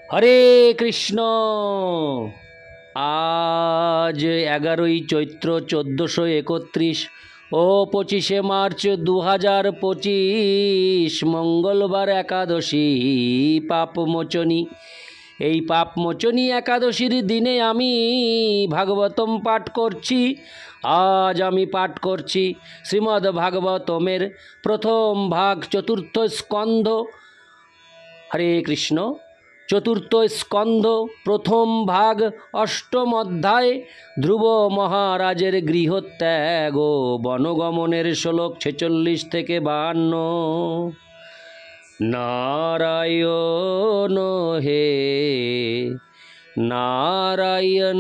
হরে কৃষ্ণ। আজ 11ই চৈত্র 1431 ও 25শে মার্চ 2025 মঙ্গলবার একাদশী পাপমোচনী। এই পাপমোচনী একাদশীর দিনে আমি ভাগবতম পাঠ করছি। আজ আমি পাঠ করছি শ্রীমদ্ ভাগবতমের প্রথম ভাগ, চতুর্থ স্কন্ধ। হরে কৃষ্ণ। চতুর্থ স্কন্ধ, প্রথম ভাগ, অষ্টম অধ্যায়, ধ্রুব মহারাজের গৃহত্যাগ ও বনগমনের শ্লোক 46 থেকে 52। নারায়ণ হে নারায়ণ,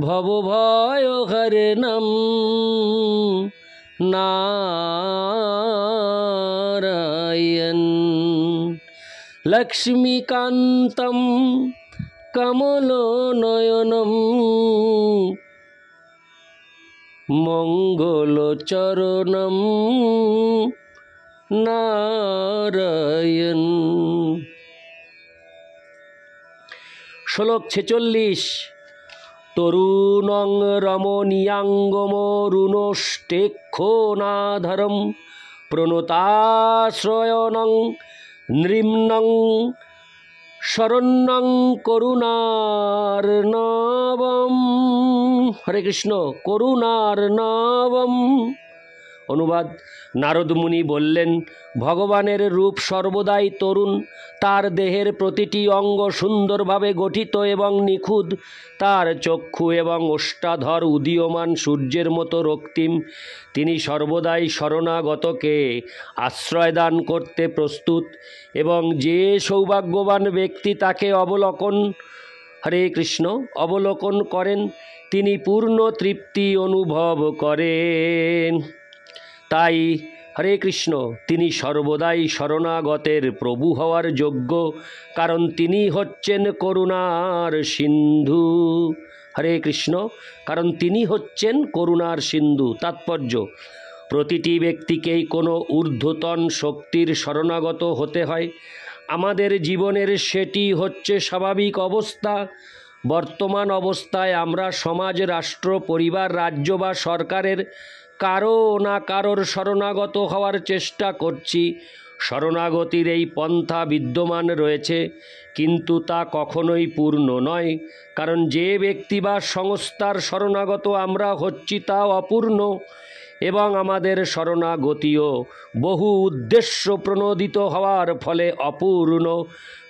ভবভয় হরণম নারায়ণ, লক্ষ্মীকান্তম কমলনয়নম মঙ্গলচরণম নারায়ণ। শ্লোক 46। তরুণং রমণীয়াঙ্গমরুণষ্টেক্ষোনাধরম প্রণতাশ্রয়ণং নৃম্নং শরণ্যং করুণার্ণবম। হরে কৃষ্ণ। করুণার্ণবম। অনুবাদ। নারদ মুনি বললেন, ভগবানের রূপ সর্বদাই তরুণ। তার দেহের প্রতিটি অঙ্গ সুন্দরভাবে গঠিত এবং নিখুঁত। তার চক্ষু এবং ওষ্ঠাধর উদীয়মান সূর্যের মতো রক্তিম। তিনি সর্বদাই শরণাগতকে আশ্রয় দান করতে প্রস্তুত এবং যে সৌভাগ্যবান ব্যক্তি তাকে হরে কৃষ্ণ অবলোকন করেন তিনি পূর্ণ তৃপ্তি অনুভব করেন। তাই হরে কৃষ্ণ, তিনি সর্বদাই শরণাগতের প্রভু হওয়ার যোগ্য, কারণ তিনি হচ্ছেন করুণার সিন্ধু। হরে কৃষ্ণ। কারণ তিনি হচ্ছেন করুণার সিন্ধু। তাৎপর্য, প্রতিটি ব্যক্তিকেই কোনো ঊর্ধ্বতন শক্তির শরণাগত হতে হয়। আমাদের জীবনের সেটি হচ্ছে স্বাভাবিক অবস্থা। বর্তমান অবস্থায় আমরা সমাজ, রাষ্ট্র, পরিবার, রাজ্য বা সরকারের কারো না কারোর শরণাগত হওয়ার চেষ্টা করছি। শরণাগতির এই পন্থা বিদ্যমান রয়েছে, কিন্তু তা কখনোই পূর্ণ নয়, কারণ যে ব্যক্তি বা সংস্থার শরণাগত আমরা হচ্ছি তা অপূর্ণ এবং আমাদের শরণাগতিও বহু উদ্দেশ্য প্রণোদিত হওয়ার ফলে অপূর্ণ।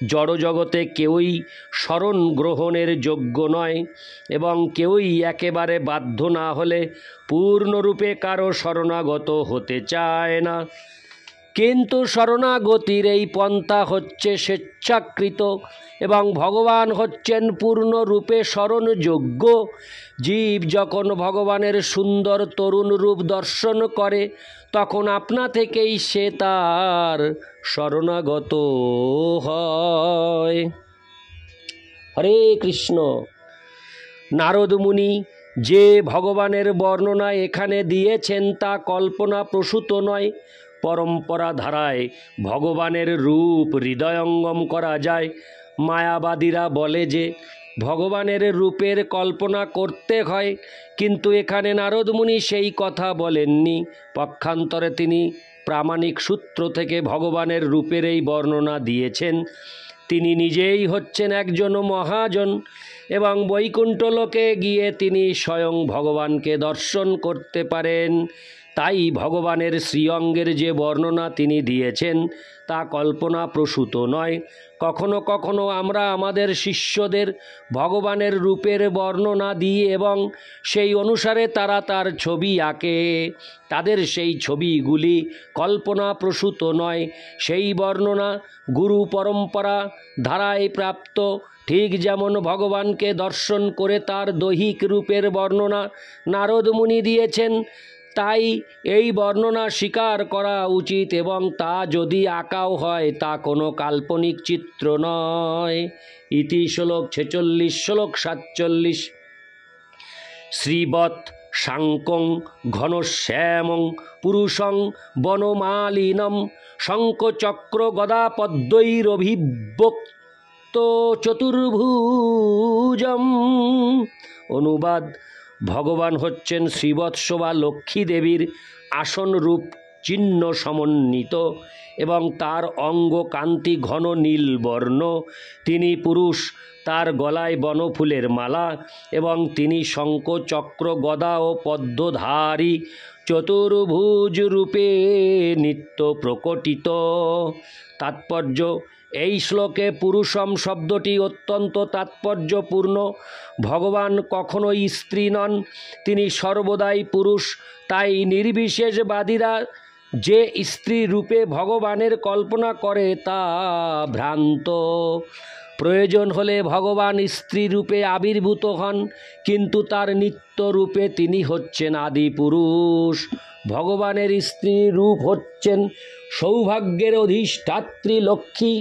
জড়জগতে কেউই শরণ গ্রহণের যোগ্য নয় এবং কেউই একেবারে বাধ্য না হলে পূর্ণরূপে কারো শরণাগত হতে চায় না। কিন্তু শরণাগতির এই পন্থা হচ্ছে স্বেচ্ছাকৃত এবং ভগবান হচ্ছেন পূর্ণরূপে শরণযোগ্য। জীব যখন ভগবানের সুন্দর তরুণ রূপ দর্শন করে তখন আপনা থেকেই সে তার শরণাগত হয়। হরে কৃষ্ণ। নারদ মুনি যে ভগবানের বর্ণনা এখানে দিয়েছেন তা কল্পনা প্রসূত নয়। পরম্পরা ধারায় ভগবানের রূপ হৃদয়ঙ্গম করা যায়। মায়াবাদীরা বলে যে ভগবানের রূপের কল্পনা করতে হয়, কিন্তু এখানে নারদ মুনি সেই কথা বলেননি। পক্ষান্তরে তিনি প্রামাণিক সূত্র থেকে ভগবানের রূপের এই বর্ণনা দিয়েছেন। তিনি নিজেই হচ্ছেন একজন মহাজন এবং বৈকুণ্ঠ লোকে গিয়ে তিনি স্বয়ং ভগবানকে দর্শন করতে পারেন। তাই ভগবানের শ্রীঅঙ্গের যে বর্ণনা তিনি দিয়েছেন তা কল্পনা প্রসূত নয়। কখনো কখনো আমরা আমাদের শিষ্যদের ভগবানের রূপের বর্ণনা দিই এবং সেই অনুসারে তারা তার ছবি আঁকে। তাদের সেই ছবিগুলি কল্পনা প্রসূত নয়। সেই বর্ণনা গুরু পরম্পরা ধারায় প্রাপ্ত। ঠিক যেমন ভগবানকে দর্শন করে তার দৈহিক রূপের বর্ণনা নারদ মুনি দিয়েছেন, তাই এই বর্ণনা স্বীকার করা উচিত এবং তা যদি আঁকাও হয় তা কোনো কাল্পনিক চিত্র নয়। ইতি শ্লোক 46। শ্লোক 47। শ্রীবৎ শাঙ্কং ঘনশ্যামং পুরুষং বনমালিনম শঙ্খচক্র গদা পদ্মৈরভিব্যক্ত চতুর্ভুজম। অনুবাদ: ভগবান হচ্ছেন শ্রীবৎস বা লক্ষ্মী দেবীর আসন রূপ চিহ্ন সমন্বিত এবং তার অঙ্গ কান্তি ঘন নীল বর্ণ। তিনি পুরুষ, তার গলায় বনফুলের মালা এবং তিনি শঙ্খ চক্র গদা ও পদ্মধারী চতুর্ভুজ রূপে নিত্য প্রকটিত। তাৎপর্য: এই শ্লোকে পুরুষম শব্দটি অত্যন্ত তাৎপর্যপূর্ণ। ভগবান কখনোই স্ত্রী নন, তিনি সর্বদাই পুরুষ। তাই নির্বিশেষবাদীরা যে স্ত্রী রূপে ভগবানের কল্পনা করে তা ভ্রান্ত। প্রয়োজন হলে ভগবান স্ত্রী রূপে আবির্ভূত হন, কিন্তু তার নিত্য রূপে তিনি হচ্ছেন আদি পুরুষ। ভগবানের স্ত্রী রূপ হচ্ছেন সৌভাগ্যের অধিষ্ঠাত্রী লক্ষ্মী,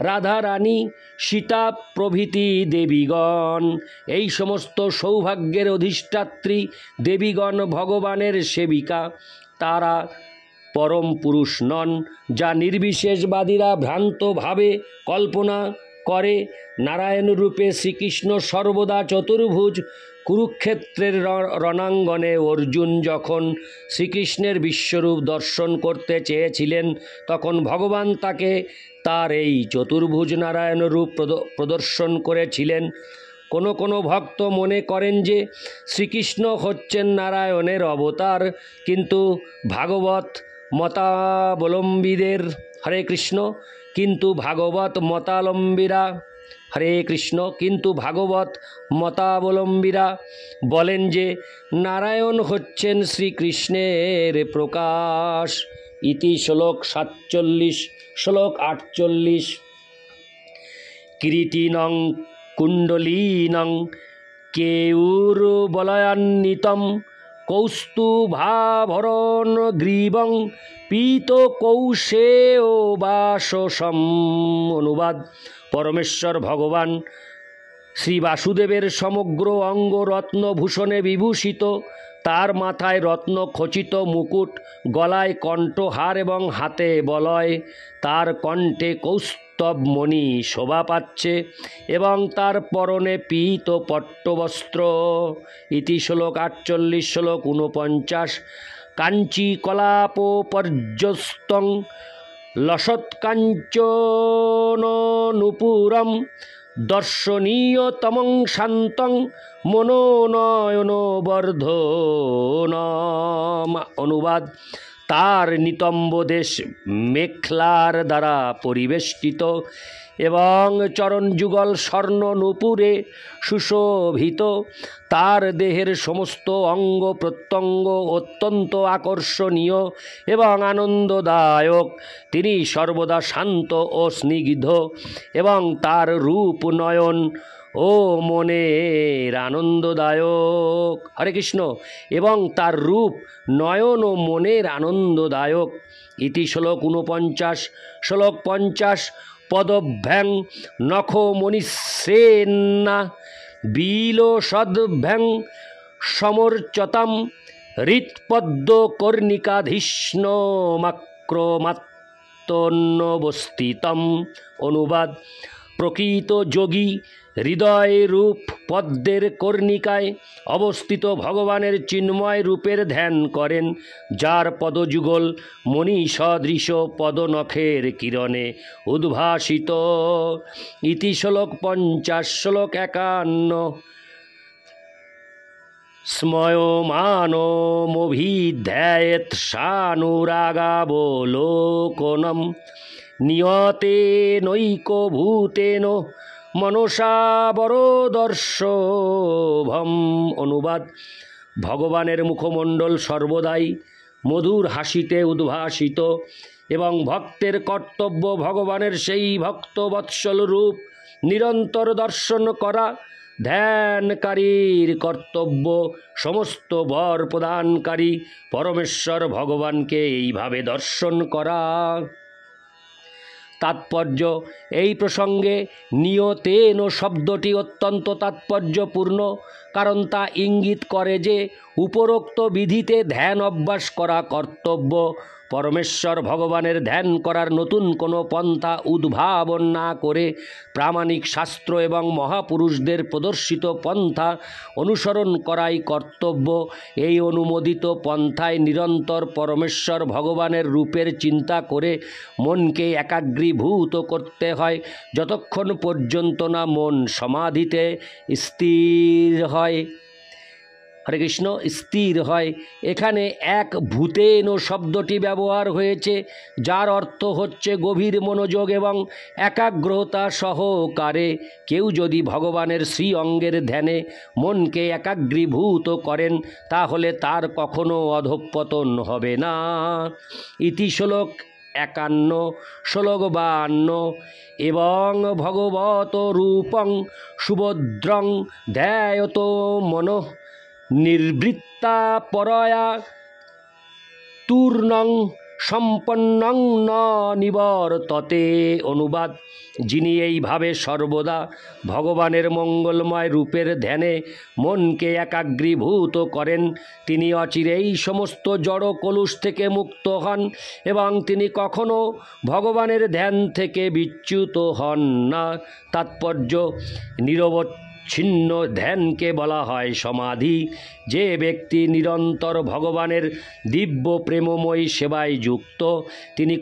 রাধা রানী, সীতা প্রভৃতি দেবীগণ। এই সমস্ত সৌভাগ্যের অধিষ্ঠাত্রী দেবীগণ ভগবানের সেবিকা, তারা পরম পুরুষ নন, যা নির্বিশেষবাদীরা ভ্রান্তভাবে কল্পনা করে। নারায়ণ রূপে শ্রীকৃষ্ণ সর্বদা চতুর্ভুজ। কুরুক্ষেত্রের রণাঙ্গনে অর্জুন যখন শ্রীকৃষ্ণের বিশ্বরূপ দর্শন করতে চেয়েছিলেন, তখন ভগবান তাকে তার এই চতুর্ভুজ নারায়ণ রূপ প্রদর্শন করেছিলেন। কোনো ভক্ত মনে করেন যে শ্রীকৃষ্ণ হচ্ছেন নারায়ণের অবতার, কিন্তু ভাগবত মতাবলম্বীদের হরে কৃষ্ণ কিন্তু ভাগবত মতাবলম্বীরা বলেন যে নারায়ণ হচ্ছেন শ্রীকৃষ্ণের প্রকাশ। ইতি শ্লোক 47। শ্লোক 48। কিরীটিনং কুণ্ডলীনং কেয়ুর্বলয়ান্বিতম কৌস্তুভাভরণ গ্রীবং পীত কৌশেয়বাসসম। অনুবাদ: পরমেশ্বর ভগবান শ্রী বাসুদেবের সমগ্র অঙ্গ রত্নভূষণে বিভূষিত। তার মাথায় রত্ন খচিত মুকুট, গলায় কণ্ঠহার এবং হাতে বলয়। তার কণ্ঠে কৌস্তবমণি শোভা পাচ্ছে এবং তার পরনে পীত পট্টবস্ত্র। ইতি শ্লোক 48। শ্লোক 49। কাঞ্চী কলাপপর্যস্তং লসৎকাঞ্চন নূপুরম দর্শনীয়তমং শান্তং মনোনয়নবর্ধনম। অনুবাদ: তার নিতম্ব দেশ মেখলার দ্বারা পরিবেষ্টিত এবং চরণযুগল স্বর্ণ নূপুরে সুশোভিত। তার দেহের সমস্ত অঙ্গ প্রত্যঙ্গ অত্যন্ত আকর্ষণীয় এবং আনন্দদায়ক। তিনি সর্বদা শান্ত ও স্নিগ্ধ এবং তার রূপ নয়ন ও মনের আনন্দদায়ক। হরে কৃষ্ণ। এবং তার রূপ নয়ন ও মনের আনন্দদায়ক। ইতি শ্লোক 49। শ্লোক 50। পদভ্যাং নখমণিশ্রেন্না বিলসদ্ভ্যাং সমর্চতাম হৃৎপদ্মকর্ণিকাধীষ্ণমাক্রমাত্তন্নবস্থিতম। অনুবাদ: প্রকৃত যোগী হৃদয় রূপ পদ্মের কর্ণিকায় অবস্থিত ভগবানের চিন্ময় রূপের ধ্যান করেন, যার পদযুগল মণি সদৃশ পদনখের কিরণে উদ্ভাসিত। ইতি শ্লোক 50। শ্লোক 51। স্ময়মানমভিধ্যায়েৎ সানুরাগাবলোকনম নিয়তেনৈকভূতেন মনসা বরদর্শভম। অনুবাদ: ভগবানের মুখমণ্ডল সর্বদাই মধুর হাসিতে উদ্ভাসিত এবং ভক্তের কর্তব্য ভগবানের সেই ভক্তবৎসল রূপ নিরন্তর দর্শন করা। ধ্যানকারীর কর্তব্য সমস্ত বর প্রদানকারী পরমেশ্বর ভগবানকে এইভাবে দর্শন করা। তাৎপর্য এই প্রসঙ্গে নিয়তেন শব্দটি অত্যন্ত তাৎপর্যপূর্ণ, কারণ তা ইঙ্গিত করে যে উপরোক্ত বিধিতে ধ্যান অভ্যাস করা কর্তব্য। পরমেশ্বর ভগবানের ধ্যান করার নতুন কোনো পন্থা উদ্ভাবন না করে প্রামাণিক শাস্ত্র এবং মহাপুরুষদের প্রদর্শিত পন্থা অনুসরণ করাই কর্তব্য। এই অনুমোদিত পন্থায় নিরন্তর পরমেশ্বর ভগবানের রূপের চিন্তা করে মনকে একাগ্রীভূত করতে হয়, যতক্ষণ পর্যন্ত না মন সমাধিতে স্থির হয়। হরে কৃষ্ণ, স্থির হয়। এখানে এক ভূতেন শব্দটি ব্যবহার হয়েছে, যার অর্থ হচ্ছে গভীর মনোযোগ এবং একাগ্রতা সহকারে কেউ যদি ভগবানের শ্রী অঙ্গের ধ্যানে মনকে একাগ্রীভূত করেন, তাহলে তার কখনো অধঃপতন হবে না। ইতি শ্লোক 51, শ্লোক 52। এবং ভগবত রূপং সুভদ্রং ধ্যায়ত মনঃ নির্বৃত্তা পরয়া তূর্ণং সম্পন্নং ন নিবর্ততে। অনুবাদ: যিনি এইভাবে সর্বদা ভগবানের মঙ্গলময় রূপের ধ্যানে মনকে একাগ্রীভূত করেন, তিনি অচিরেই সমস্ত জড় কলুষ থেকে মুক্ত হন এবং তিনি কখনো ভগবানের ধ্যান থেকে বিচ্যুত হন না। তাৎপর্য: নিরবচ্ছিন্ন ধ্যানকে বলা হয় সমাধি। যে ব্যক্তি নিরন্তর ভগবানের দিব্য প্রেমময়ী সেবায় যুক্ত, তিনি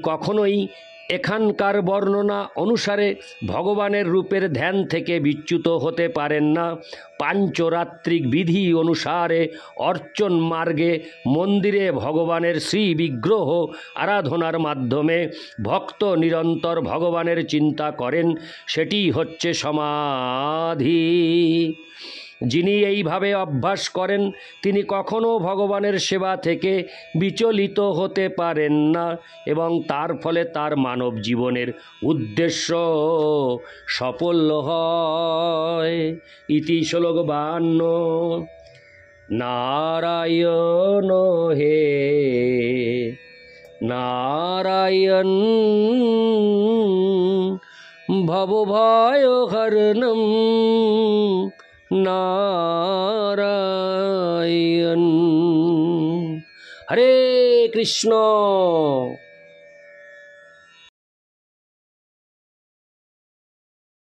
কখনোই এখানকার বর্ণনা অনুসারে ভগবানের রূপের ধ্যান থেকে বিচ্যুত হতে পারেন না। পাঞ্চরাত্রিক বিধি অনুসারে অর্চন মার্গে মন্দিরে ভগবানের শ্রী বিগ্রহ আরাধনার মাধ্যমে ভক্ত নিরন্তর ভগবানের চিন্তা করেন, সেটি হচ্ছে সমাধি। যিনি এইভাবে অভ্যাস করেন, তিনি কখনো ভগবানের সেবা থেকে বিচলিত হতে পারেন না এবং তার ফলে তার মানব জীবনের উদ্দেশ্য সফল হয়। ইতি শ্লোক 52। নারায়ণ হে নারায়ণ ভবভয়হরণম নারায়ণ। হরে কৃষ্ণ।